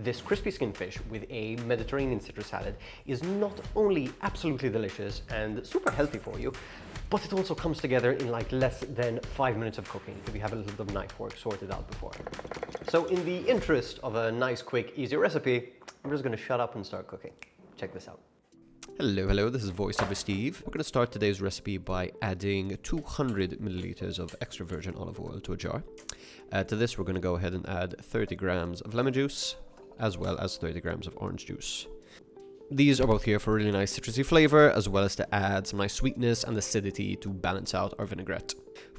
This crispy skin fish with a Mediterranean citrus salad is not only absolutely delicious and super healthy for you, but it also comes together in like less than 5 minutes of cooking if you have a little bit of knife work sorted out before. So in the interest of a nice, quick, easy recipe, I'm just gonna shut up and start cooking. Check this out. Hello, this is voiceover Steve. We're going to start today's recipe by adding 200 milliliters of extra virgin olive oil to a jar. To this, we're going to go ahead and add 30 grams of lemon juice, as well as 30 grams of orange juice. These are both here for a really nice citrusy flavor, as well as to add some nice sweetness and acidity to balance out our vinaigrette.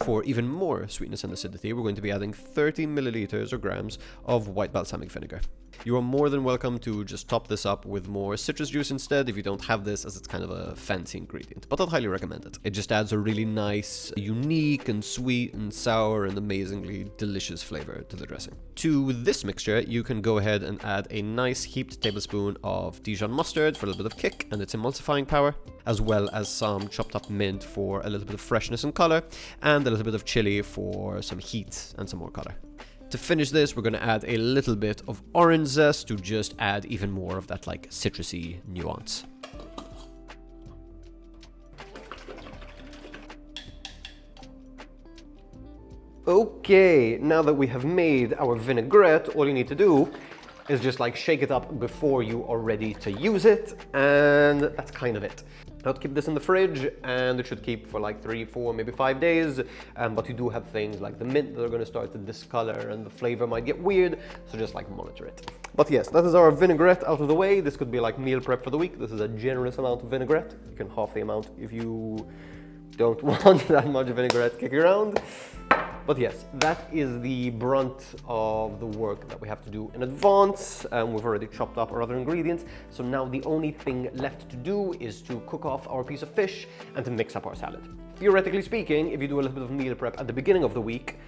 For even more sweetness and acidity, we're going to be adding 30 milliliters or grams of white balsamic vinegar. You are more than welcome to just top this up with more citrus juice instead if you don't have this, as it's kind of a fancy ingredient, but I'd highly recommend it. It just adds a really nice, unique and sweet and sour and amazingly delicious flavor to the dressing. To this mixture, you can go ahead and add a nice heaped tablespoon of Dijon mustard for a little bit of kick and its emulsifying power, as well as some chopped up mint for a little bit of freshness and color, and a little bit of chili for some heat and some more color. To finish this, we're going to add a little bit of orange zest to just add even more of that like citrusy nuance. Okay, now that we have made our vinaigrette, all you need to do is just like shake it up before you are ready to use it, and that's kind of it. I'll keep this in the fridge, and it should keep for like 3, 4, maybe 5 days, but you do have things like the mint that are going to start to discolor and the flavor might get weird, so just like monitor it. But yes, that is our vinaigrette out of the way. This could be like meal prep for the week. This is a generous amount of vinaigrette. You can half the amount if you don't want that much vinaigrette kicking around. But yes, that is the brunt of the work that we have to do in advance. We've already chopped up our other ingredients, so now the only thing left to do is to cook off our piece of fish and to mix up our salad. Theoretically speaking, if you do a little bit of meal prep at the beginning of the week,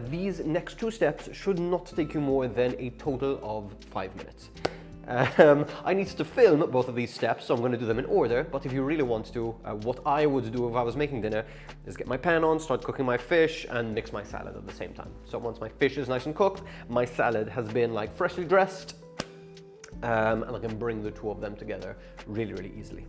these next 2 steps should not take you more than a total of 5 minutes. I need to film both of these steps, so I'm going to do them in order, but if you really want to, what I would do if I was making dinner is get my pan on, start cooking my fish, and mix my salad at the same time. So once my fish is nice and cooked, my salad has been like freshly dressed, and I can bring the two of them together really, really easily.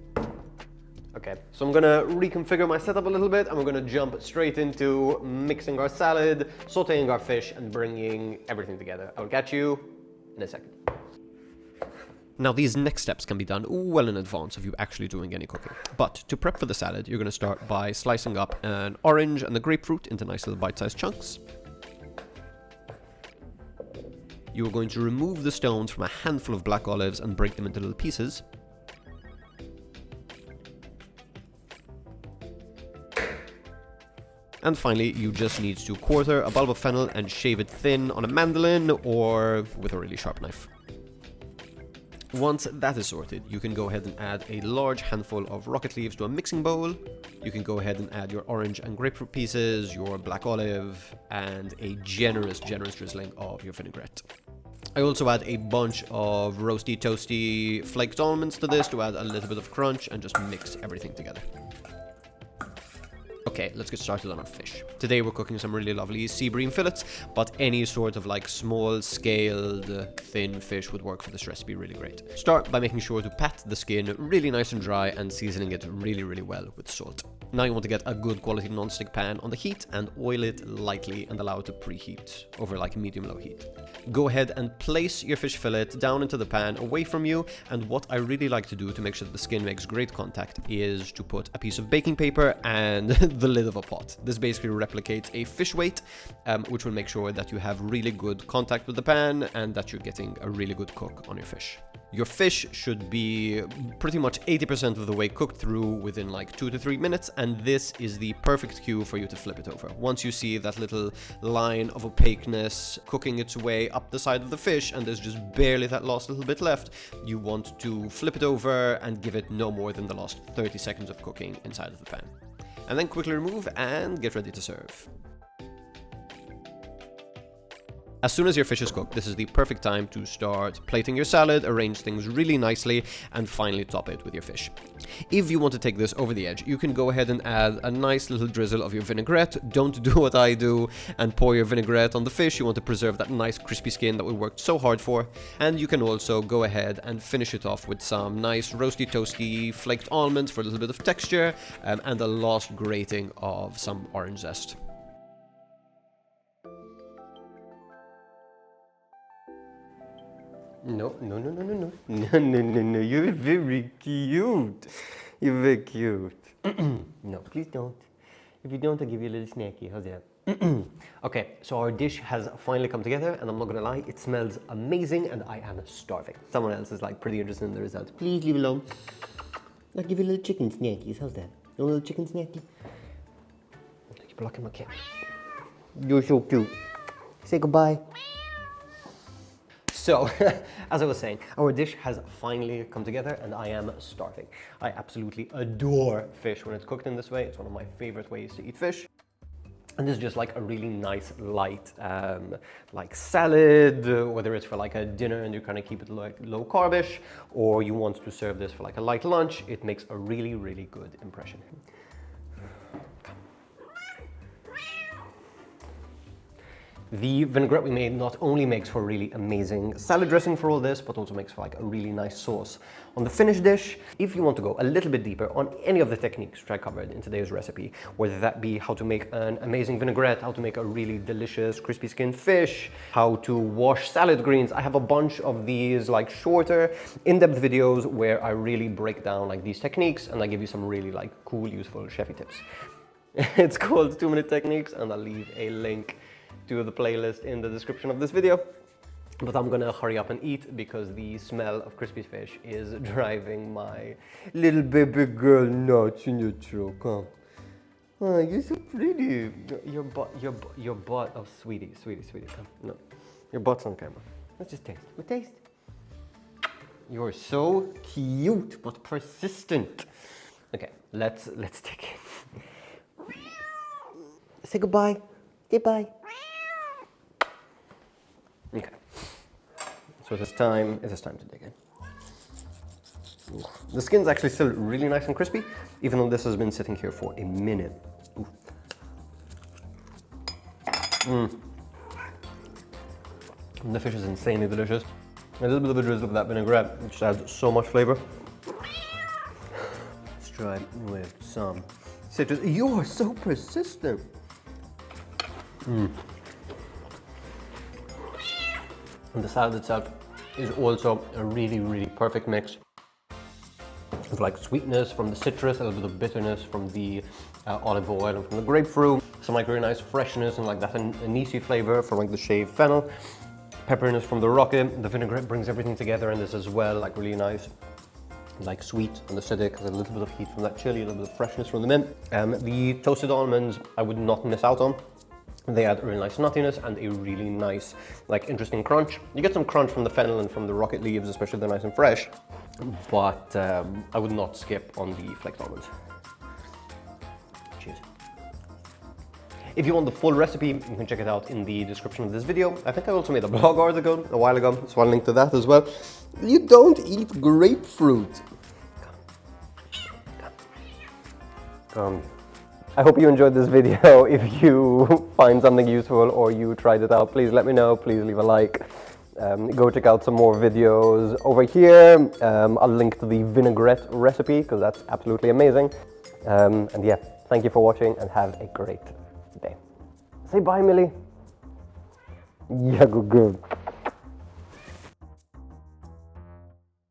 Okay, so I'm gonna reconfigure my setup a little bit, and we're gonna jump straight into mixing our salad, sautéing our fish, and bringing everything together. I'll catch you in a second. Now, these next steps can be done well in advance of you actually doing any cooking. But to prep for the salad, you're going to start by slicing up an orange and the grapefruit into nice little bite-sized chunks. You're going to remove the stones from a handful of black olives and break them into little pieces. And finally, you just need to quarter a bulb of fennel and shave it thin on a mandolin or with a really sharp knife. Once that is sorted, you can go ahead and add a large handful of rocket leaves to a mixing bowl. You can go ahead and add your orange and grapefruit pieces, your black olive, and a generous drizzling of your vinaigrette. I also add a bunch of roasty, toasty flaked almonds to this to add a little bit of crunch and just mix everything together. Okay, let's get started on our fish. Today we're cooking some really lovely seabream fillets, but any sort of like small scaled thin fish would work for this recipe really great. Start by making sure to pat the skin really nice and dry and seasoning it really, really well with salt. Now you want to get a good quality non-stick pan on the heat and oil it lightly and allow it to preheat over like medium-low heat. Go ahead and place your fish fillet down into the pan away from you, and what I really like to do to make sure that the skin makes great contact is to put a piece of baking paper and the lid of a pot. This basically replicates a fish weight, which will make sure that you have really good contact with the pan and that you're getting a really good cook on your fish. Your fish should be pretty much 80% of the way cooked through within like 2 to 3 minutes, and this is the perfect cue for you to flip it over. Once you see that little line of opaqueness cooking its way up the side of the fish and there's just barely that last little bit left, you want to flip it over and give it no more than the last 30 seconds of cooking inside of the pan. And then quickly remove and get ready to serve. As soon as your fish is cooked, this is the perfect time to start plating your salad, arrange things really nicely, and finally top it with your fish. If you want to take this over the edge, you can go ahead and add a nice little drizzle of your vinaigrette. Don't do what I do and pour your vinaigrette on the fish. You want to preserve that nice crispy skin that we worked so hard for. And you can also go ahead and finish it off with some nice roasty toasty flaked almonds for a little bit of texture, and a last grating of some orange zest. No, no, no, no, no, no, no, no, no, no, you're very cute. You're very cute. No, please don't. If you don't, I'll give you a little snacky. How's that? Okay, so our dish has finally come together, and I'm not gonna lie, it smells amazing, and I am starving. Someone else is like pretty interested in the result. Please leave alone. I'll give you a little chicken snackies. How's that? A little chicken snacky? You're blocking my camera. You're so cute. Say goodbye. So, as I was saying, our dish has finally come together and I am starving. I absolutely adore fish when it's cooked in this way. It's one of my favorite ways to eat fish. And this is just like a really nice, light, like salad, whether it's for like a dinner and you kind of keep it like low carbish, or you want to serve this for like a light lunch, it makes a really, really good impression. The vinaigrette we made not only makes for a really amazing salad dressing for all this, but also makes for like a really nice sauce on the finished dish. If you want to go a little bit deeper on any of the techniques which I covered in today's recipe, whether that be how to make an amazing vinaigrette, how to make a really delicious crispy skinned fish, how to wash salad greens, I have a bunch of these like shorter, in-depth videos where I really break down like these techniques and I give you some really like cool, useful chefy tips. It's called 2-Minute Techniques, and I'll leave a link to the playlist in the description of this video. But I'm gonna hurry up and eat because the smell of crispy fish is driving my little baby girl nuts in your throat. Come. Oh, you're so pretty. Your butt. Oh, sweetie, come. No, your butt's on camera. Let's just taste. We taste. You're so cute but persistent. Okay, let's take it. Say goodbye. Goodbye. Okay, so it's time to dig in. The skin's actually still really nice and crispy, even though this has been sitting here for a minute. The fish is insanely delicious. A little bit of a drizzle of that vinaigrette, which adds so much flavor. Let's try it with some citrus. You are so persistent. And the salad itself is also a really, really perfect mix of like sweetness from the citrus, a little bit of bitterness from the olive oil and from the grapefruit, some like really nice freshness and like that anisey flavor from like the shaved fennel, pepperiness from the rocket. The vinaigrette brings everything together in this as well, like really nice, like sweet and acidic, a little bit of heat from that chili, a little bit of freshness from the mint. The toasted almonds I would not miss out on. They add a really nice nuttiness and a really nice, like interesting crunch. You get some crunch from the fennel and from the rocket leaves, especially they're nice and fresh, but I would not skip on the flaked almonds. Cheers. If you want the full recipe, you can check it out in the description of this video. I think I also made a blog article a while ago, so I'll link to that as well. You don't eat grapefruit. Come. I hope you enjoyed this video. If you find something useful or you tried it out, please let me know. Please leave a like. Go check out some more videos over here. I'll link to the vinaigrette recipe because that's absolutely amazing. And yeah, thank you for watching and have a great day. Say bye, Millie. Yeah, good girl.